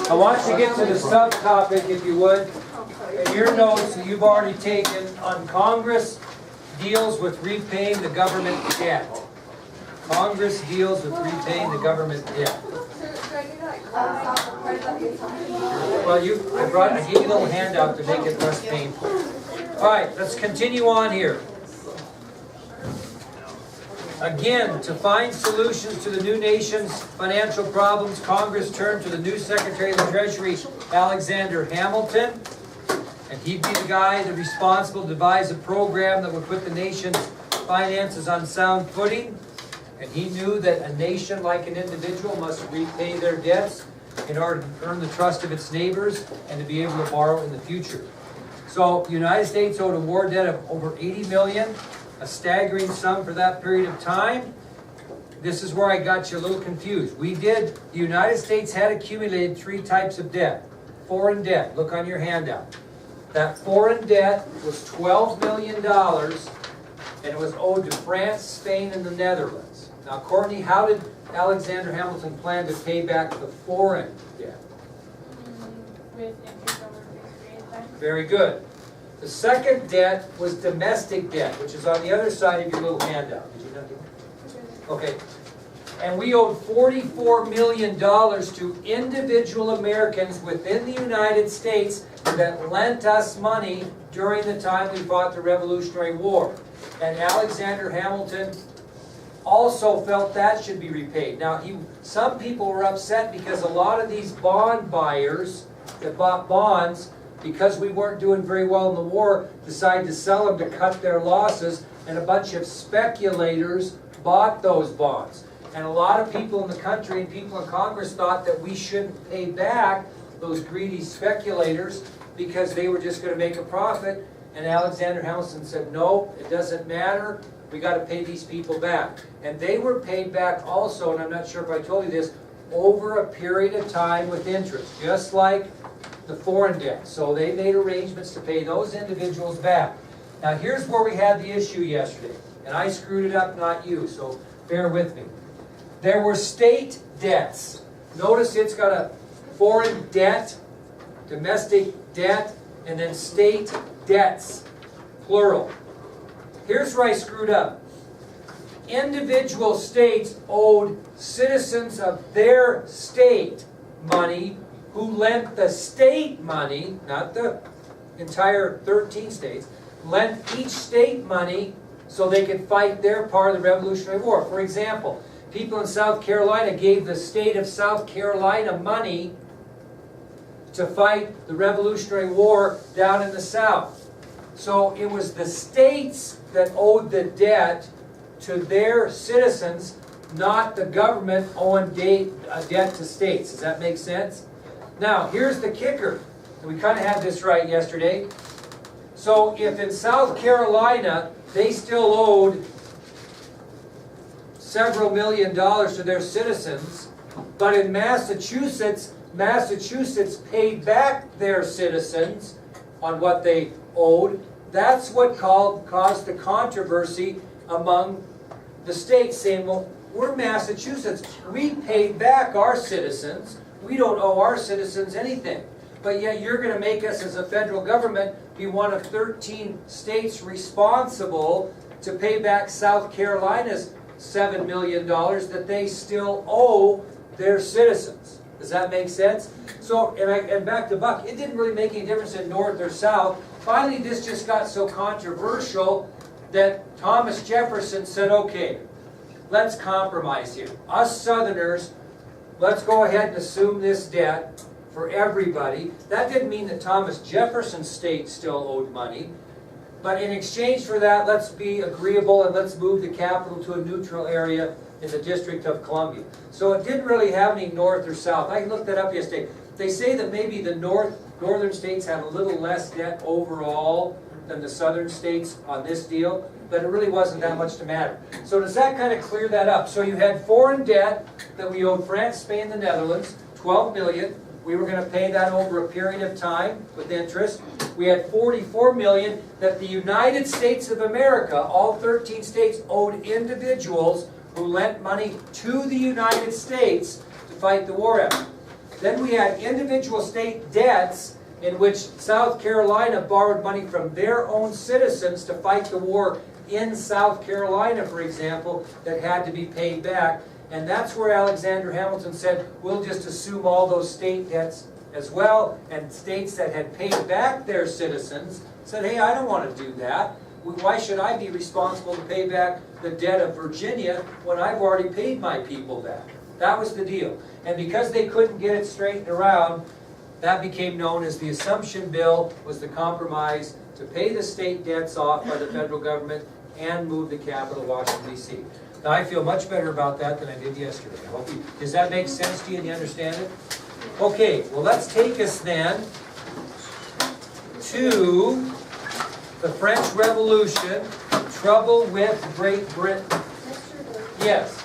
I want you to get to the subtopic, if you would. In your notes that you've already taken on Congress deals with repaying the government debt. Congress deals with repaying the government debt. Well, I gave you a little handout to make it less painful. All right, let's continue on here. Again, to find solutions to the new nation's financial problems, Congress turned to the new Secretary of the Treasury, Alexander Hamilton. And he'd be the guy that's responsible to devise a program that would put the nation's finances on sound footing. And he knew that a nation, like an individual, must repay their debts in order to earn the trust of its neighbors and to be able to borrow in the future. So the United States owed a war debt of over 80 million, a staggering sum for that period of time. This is where I got you a little confused. The United States had accumulated three types of debt. Foreign debt, look on your handout. That foreign debt was $12 million, and it was owed to France, Spain, and the Netherlands. Now, Courtney, how did Alexander Hamilton plan to pay back the foreign debt? With interest over a fixed period of time. Very good. The second debt was domestic debt, which is on the other side of your little handout. Did you know that? Okay. And we owed $44 million to individual Americans within the United States that lent us money during the time we fought the Revolutionary War. And Alexander Hamilton also felt that should be repaid. Now, some people were upset because a lot of these bond buyers that bought bonds, because we weren't doing very well in the war, decided to sell them to cut their losses, and a bunch of speculators bought those bonds. And a lot of people in the country and people in Congress thought that we shouldn't pay back those greedy speculators because they were just going to make a profit. And Alexander Hamilton said, no, it doesn't matter. We got to pay these people back. And they were paid back also, and I'm not sure if I told you this, over a period of time with interest, just like the foreign debt. So they made arrangements to pay those individuals back. Now here's where we had the issue yesterday. And I screwed it up, not you, so bear with me. There were state debts. Notice it's got a foreign debt, domestic debt, and then state debts, plural. Here's where I screwed up. Individual states owed citizens of their state money who lent the state money, not the entire 13 states, lent each state money so they could fight their part of the Revolutionary War. For example, people in South Carolina gave the state of South Carolina money to fight the Revolutionary War down in the South. So it was the states that owed the debt to their citizens, not the government owing a debt to states. Does that make sense? Now, here's the kicker. We kind of had this right yesterday. So if in South Carolina they still owed several $million to their citizens, but in Massachusetts paid back their citizens on what they owed, that's what caused the controversy among the states, saying, well, we're Massachusetts. We paid back our citizens. We don't owe our citizens anything. But yet you're going to make us as a federal government be one of 13 states responsible to pay back South Carolina's $7 million that they still owe their citizens. Does that make sense? So, and back to Buck, it didn't really make any difference in North or South. Finally, this just got so controversial that Thomas Jefferson said, okay, let's compromise here. Us Southerners, let's go ahead and assume this debt for everybody. That didn't mean that Thomas Jefferson's state still owed money. But in exchange for that, let's be agreeable and let's move the capital to a neutral area in the District of Columbia. So it didn't really have any north or south. I looked that up yesterday. They say that maybe the northern states have a little less debt overall than the southern states on this deal, but it really wasn't that much to matter. So does that kind of clear that up? So you had foreign debt that we owed France, Spain, the Netherlands, $12 million. We were going to pay that over a period of time with interest. We had $44 million that the United States of America, all 13 states, owed individuals who lent money to the United States to fight the war effort. Then we had individual state debts in which South Carolina borrowed money from their own citizens to fight the war in South Carolina, for example, that had to be paid back. And that's where Alexander Hamilton said, we'll just assume all those state debts as well. And states that had paid back their citizens said, hey, I don't want to do that. Why should I be responsible to pay back the debt of Virginia when I've already paid my people back? That was the deal. And because they couldn't get it straightened around, that became known as the Assumption Bill, was the compromise to pay the state debts off by the federal government and move the capital to Washington, D.C. Now, I feel much better about that than I did yesterday. I hope does that make sense to you and you understand it? Okay, well, let's take us then to the French Revolution, trouble with Great Britain. Mr. Luke, Yes.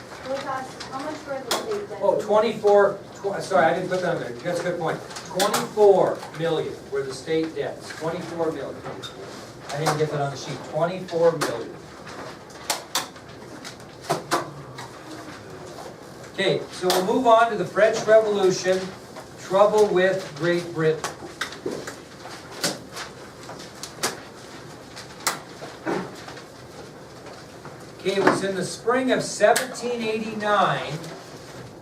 how much were the state debt? Oh, 24, sorry, I didn't put that on there. That's a good point. 24 million were the state debts. 24 million. I didn't get that on the sheet. 24 million. Okay, so we'll move on to the French Revolution, trouble with Great Britain. Okay, it was in the spring of 1789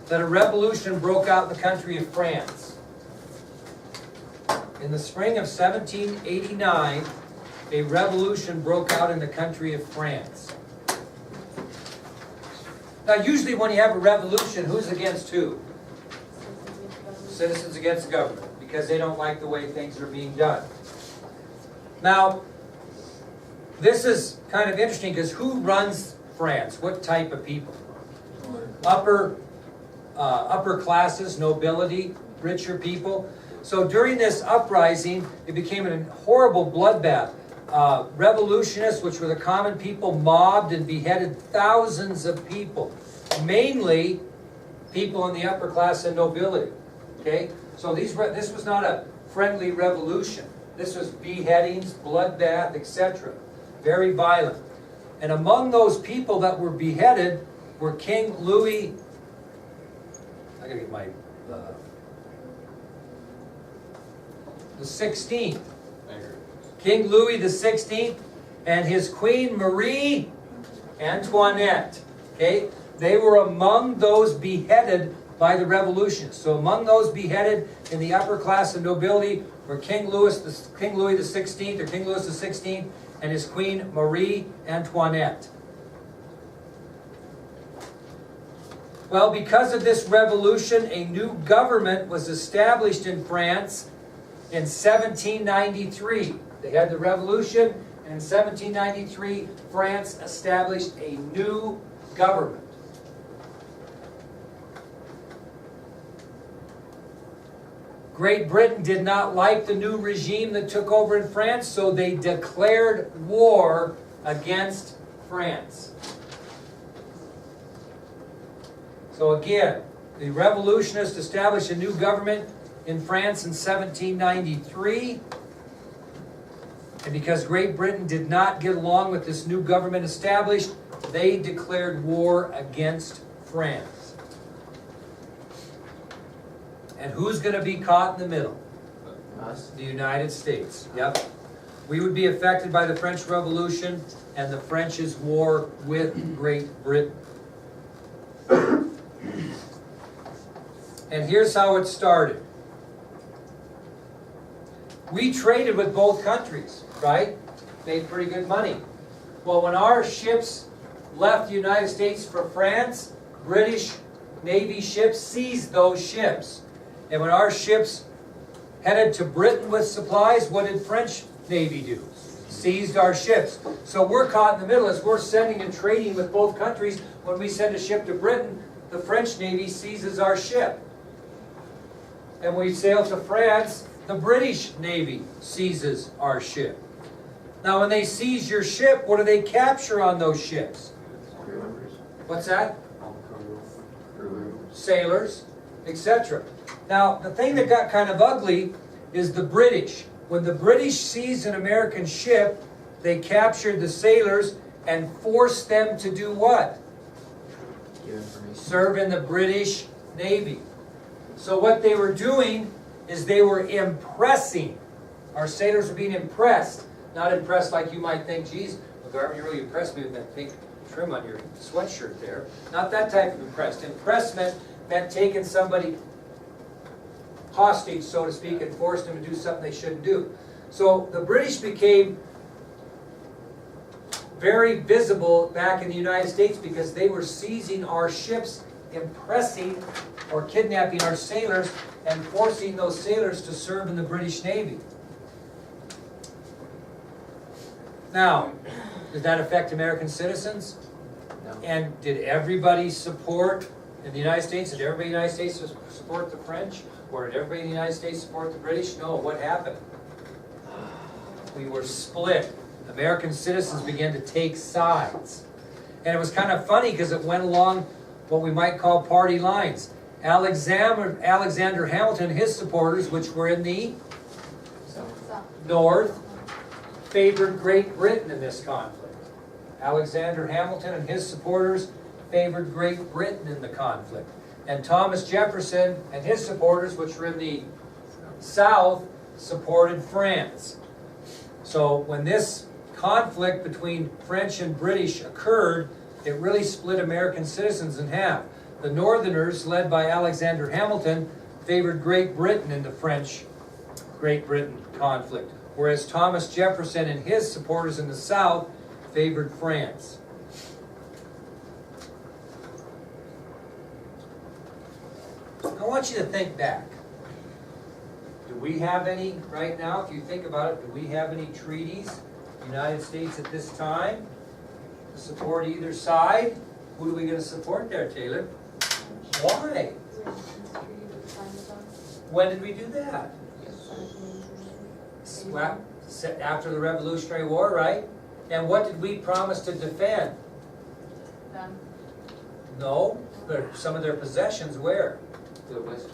that a revolution broke out in the country of France. In the spring of 1789, a revolution broke out in the country of France. Now, usually when you have a revolution, who's against who? Citizens against the government, because they don't like the way things are being done. Now, this is kind of interesting because who runs France? What type of people? Upper classes, nobility, richer people. So during this uprising, it became a horrible bloodbath. Revolutionists, which were the common people, mobbed and beheaded thousands of people, mainly people in the upper class and nobility. Okay, so this was not a friendly revolution. This was beheadings, bloodbath, etc. Very violent. And among those people that were beheaded were King Louis. I gotta get my the 16th. King Louis the 16th and his Queen Marie Antoinette. Okay, they were among those beheaded by the revolution. So among those beheaded in the upper class and nobility were King Louis the 16th, or King Louis the 16th, and his Queen Marie Antoinette. Well, because of this revolution, a new government was established in France in 1793. They had the revolution, and in 1793, France established a new government. Great Britain did not like the new regime that took over in France, so they declared war against France. So again, the revolutionists established a new government in France in 1793. And because Great Britain did not get along with this new government established, they declared war against France. And who's going to be caught in the middle? Us. The United States. Yep. We would be affected by the French Revolution and the French's war with Great Britain. And here's how it started. We traded with both countries, right? Made pretty good money. Well, when our ships left the United States for France, British Navy ships seized those ships. And when our ships headed to Britain with supplies, what did French Navy do? Seized our ships. So we're caught in the middle as we're sending and trading with both countries. When we send a ship to Britain, the French Navy seizes our ship. And we sail to France, the British Navy seizes our ship. Now when they seize your ship, what do they capture on those ships? What's that? Sailors, etc. Now the thing that got kind of ugly is the British. When the British seized an American ship, they captured the sailors and forced them to do what? Serve in the British Navy. So what they were doing is they were impressing. Our sailors were being impressed. Not impressed like you might think, geez, McGarvey, you really impressed me with that pink trim on your sweatshirt there. Not that type of impressed. Impressment meant taking somebody hostage, so to speak, and forced them to do something they shouldn't do. So the British became very visible back in the United States because they were seizing our ships, impressing or kidnapping our sailors, and forcing those sailors to serve in the British Navy. Now, did that affect American citizens? No. And did everybody support in the United States? Did everybody in the United States support the French? Or did everybody in the United States support the British? No, what happened? We were split. American citizens began to take sides. And it was kind of funny because it went along what we might call party lines. Alexander Hamilton and his supporters, which were in the North, favored Great Britain in this conflict. Alexander Hamilton and his supporters favored Great Britain in the conflict. And Thomas Jefferson and his supporters, which were in the South, supported France. So when this conflict between French and British occurred, it really split American citizens in half. The Northerners, led by Alexander Hamilton, favored Great Britain in the French-Great Britain conflict, whereas Thomas Jefferson and his supporters in the South favored France. I want you to think back. Do we have any, right now, if you think about it, do we have any treaties, United States at this time, to support either side? Who are we going to support there, Taylor? Why? When did we do that? Well, after the Revolutionary War, right? And what did we promise to defend? Them. No, but some of their possessions, where? The West.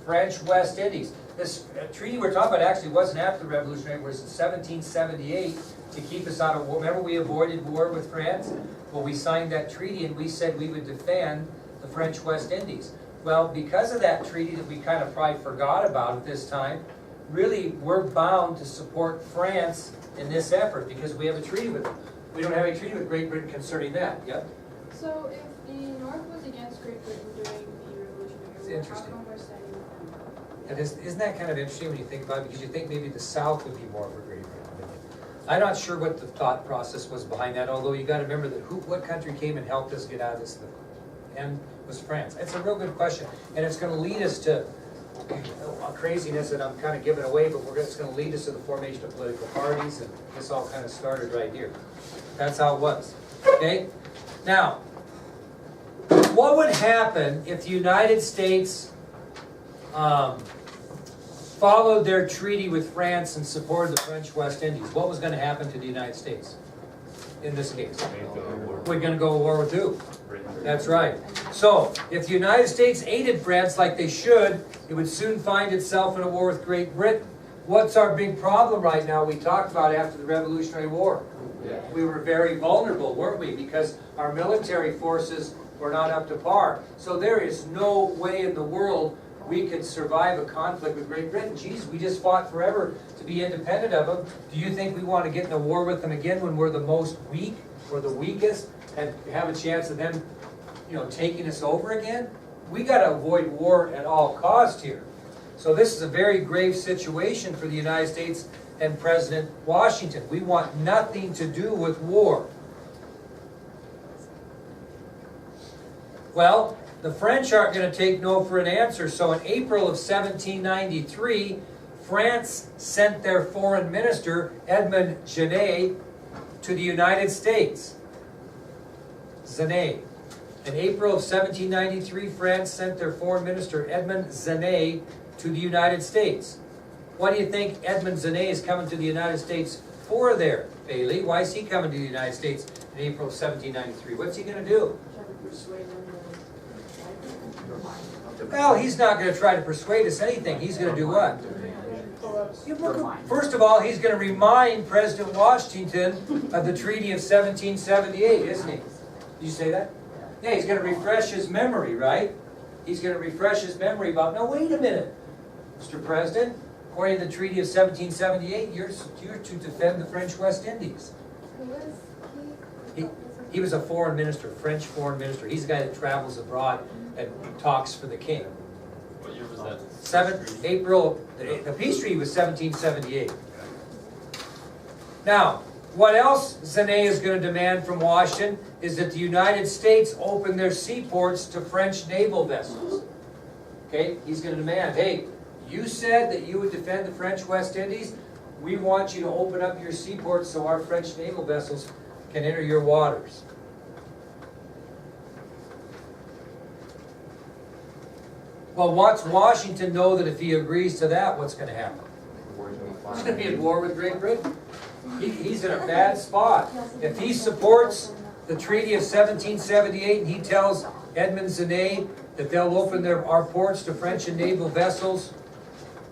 French West Indies. This treaty we're talking about actually wasn't after the Revolutionary War, it was in 1778 to keep us out of war. Remember we avoided war with France? Well, we signed that treaty and we said we would defend the French West Indies. Well, because of that treaty that we kind of probably forgot about at this time, really we're bound to support France in this effort because we have a treaty with them. We don't have a treaty with Great Britain concerning that. Yep. So if the North was against Great Britain during the Revolutionary War, how interesting. come we're siding with them? And isn't that kind of interesting when you think about it? Because you think maybe the South would be more for Great Britain. I'm not sure what the thought process was behind that, although you got to remember that what country came and helped us get out of this? And was France. It's a real good question, and it's going to lead us to craziness that I'm kind of giving away, but it's going to lead us to the formation of political parties, and this all kind of started right here. That's how it was. Okay? Now, what would happen if the United States followed their treaty with France and supported the French West Indies? What was going to happen to the United States in this case? We're going to go to war with who? That's right. So, if the United States aided France like they should, it would soon find itself in a war with Great Britain. What's our big problem right now? We talked about after the Revolutionary War. Yeah. We were very vulnerable, weren't we? Because our military forces were not up to par. So there is no way in the world we could survive a conflict with Great Britain. Geez, we just fought forever to be independent of them. Do you think we want to get in a war with them again when we're the most weak or the weakest and have a chance of them, taking us over again? We got to avoid war at all costs here. So this is a very grave situation for the United States and President Washington. We want nothing to do with war. Well, the French aren't going to take no for an answer. So in April of 1793, France sent their foreign minister, Edmond Genet, to the United States. Genet. In April of 1793, France sent their foreign minister, Edmond Genet, to the United States. What do you think Edmond Genet is coming to the United States for there, Bailey? Why is he coming to the United States in April of 1793? What's he going to do? Well, he's not going to try to persuade us anything. He's going to do what? First of all, he's going to remind President Washington of the Treaty of 1778, isn't he? Did you say that? Yeah, he's going to refresh his memory, right? he's gonna refresh his memory about, no, wait a minute, Mr. President, according to the Treaty of 1778, you're to defend the French West Indies. Who was He was a foreign minister, French foreign minister. He's the guy that travels abroad and talks for the king. What year was that? April, the peace treaty was 1778. Now, what else Genet is going to demand from Washington is that the United States open their seaports to French naval vessels. Okay, he's going to demand, hey, you said that you would defend the French West Indies. We want you to open up your seaports so our French naval vessels can enter your waters. Well, wants Washington know that if he agrees to that, what's going to happen? He's going to be at war with Great Britain. He's in a bad spot. If he supports the Treaty of 1778 and he tells Edmund Genet that they'll open our ports to French and naval vessels,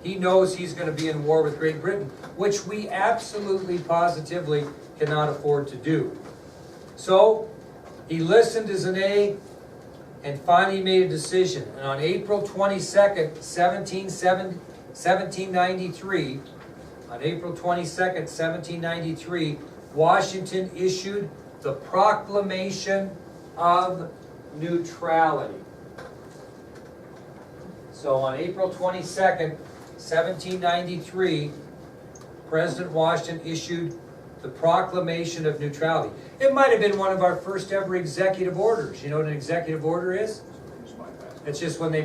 he knows he's going to be in war with Great Britain, which we absolutely, positively cannot afford to do. So, he listened to Genet and finally made a decision. And on April 22nd, 1793, on April 22nd, 1793, Washington issued the Proclamation of Neutrality. So on April 22nd, 1793, President Washington issued the Proclamation of Neutrality. It might have been one of our first ever executive orders. You know what an executive order is? It's just when the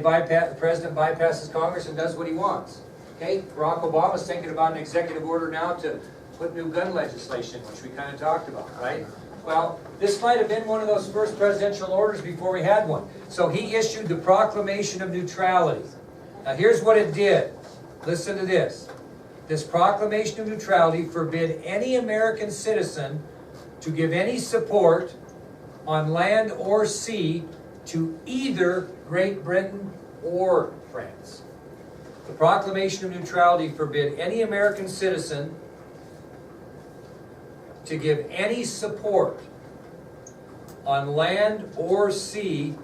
president bypasses Congress and does what he wants. Okay, Barack Obama's thinking about an executive order now to put new gun legislation, which we kind of talked about, right? Well, this might have been one of those first presidential orders before we had one. So he issued the Proclamation of Neutrality. Now here's what it did. Listen to this. This Proclamation of Neutrality forbid any American citizen to give any support on land or sea to either Great Britain or France. The Proclamation of Neutrality forbid any American citizen to give any support on land or sea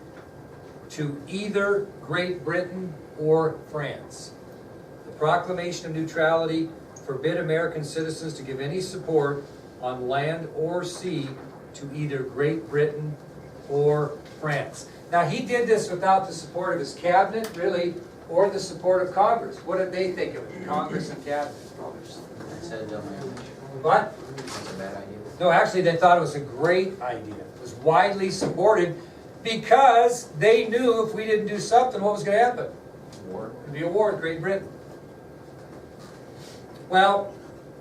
to either Great Britain or France. The Proclamation of Neutrality forbid American citizens to give any support on land or sea to either Great Britain or France. Now, he did this without the support of his cabinet, really, or the support of Congress. What did they think of it, Congress and cabinet? What? That's a bad idea. No, actually, they thought it was a great idea. It was widely supported because they knew if we didn't do something, what was going to happen? War. It'd be a war with Great Britain. Well,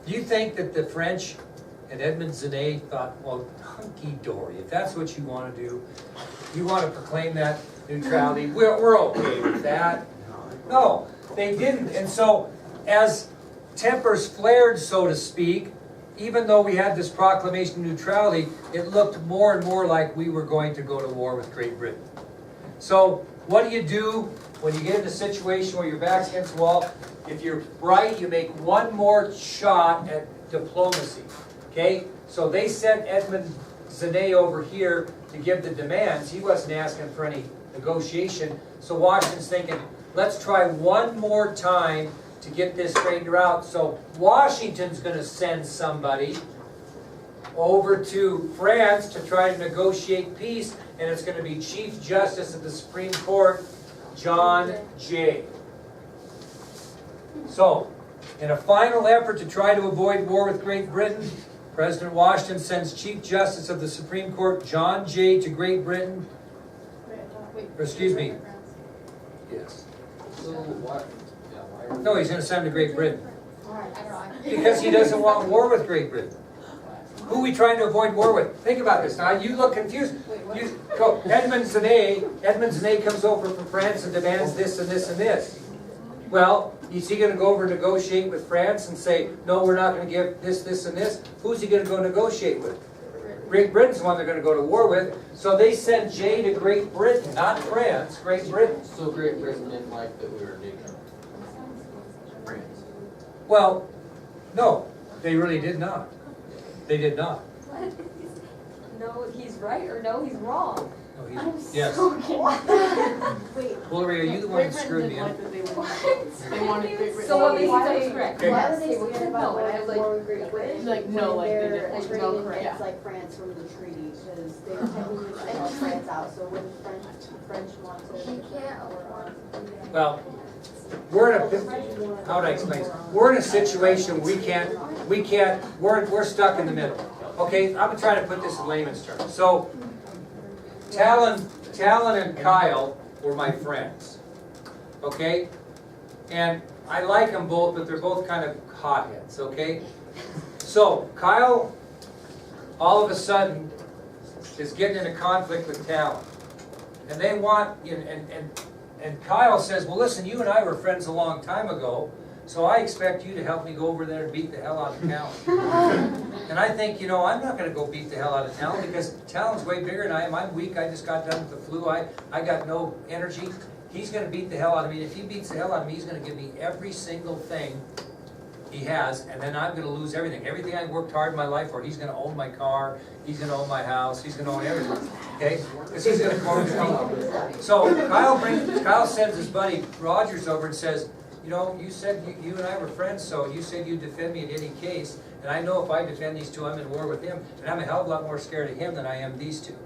do you think that the French and Edmund Genet thought, well, hunky-dory, if that's what you want to do, you want to proclaim that neutrality, we're okay with that. No, they didn't. And so, as tempers flared, so to speak, even though we had this proclamation of neutrality, it looked more and more like we were going to go to war with Great Britain. So, what do when you get in a situation where your back's against the wall? If you're bright, you make one more shot at diplomacy. Okay? So they sent Edmund Genet over here to give the demands. He wasn't asking for any negotiation. So Washington's thinking, let's try one more time to get this straightened out. So Washington's going to send somebody over to France to try to negotiate peace, and it's going to be Chief Justice of the Supreme Court, John Jay. So, in a final effort to try to avoid war with Great Britain, President Washington sends Chief Justice of the Supreme Court, John Jay, to Great Britain. Excuse me. Yes. So what? No, he's going to send him to Great Britain. Because he doesn't want war with Great Britain. Who are we trying to avoid war with? Think about this. Now, you look confused. You go, Edmund Genet comes over from France and demands this and this and this. Well, is he going to go over and negotiate with France and say, no, we're not going to give this, this, and this? Who's he going to go negotiate with? Great Britain's the one they're going to go to war with. So they sent Jay to Great Britain, not France, Great Britain. So Great Britain didn't like that we were digging France. Well, no, they really did not. They did not. No, he's right or no, he's wrong. Oh, he- I'm Yes. so Wait. Hillary, are you the one who screwed me up? They wanted Great Britain. So what makes Why you would think they- correct? Okay. Why would they Yes. scared about No, and I was going like, war with Great Britain? like, no, when like, they they're didn't, like, agreeing no, correct. against, like, France from the treaty, because they were technically trying to help France out, so when French want to. Well, we're in a, how would I explain this? We're in a situation we're stuck in the middle. Okay, I'm gonna try to put this in layman's terms. So, Talon and Kyle were my friends, okay? And I like them both, but they're both kind of hotheads, okay? So, Kyle, all of a sudden, is getting in a conflict with Talon. And they want, and Kyle says, well, listen, you and I were friends a long time ago, so I expect you to help me go over there and beat the hell out of Talon. And I think, I'm not gonna go beat the hell out of Talon, because Talon's way bigger than I am. I'm weak, I just got done with the flu, I got no energy. He's gonna beat the hell out of me. If he beats the hell out of me, he's gonna give me every single thing he has, and then I'm gonna lose everything. Everything I worked hard in my life for. He's gonna own my car, he's gonna own my house, he's gonna own everything, okay? Because he's gonna come over to me. So Kyle sends his buddy Rogers over and says, you said you and I were friends, so you said you'd defend me in any case, and I know if I defend these two, I'm in war with him, and I'm a hell of a lot more scared of him than I am these two,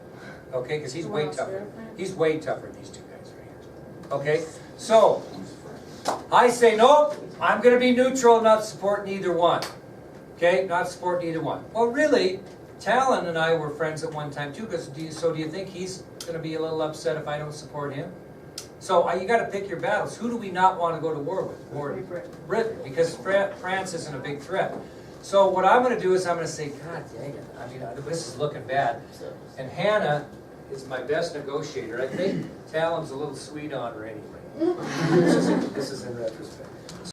okay? Because he's way tougher. He's way tougher than these two guys right here, okay? So, I say, nope, I'm gonna be neutral, not support neither one. Okay, not support neither one. Well, really, Talon and I were friends at one time too, because do you think he's gonna be a little upset if I don't support him? So you gotta pick your battles. Who do we not wanna go to war with? Britain, because France isn't a big threat. So what I'm gonna do is I'm gonna say, God dang it, I mean, this is looking bad. And Hannah is my best negotiator. I think Talon's a little sweet on her anyway. This is in retrospect.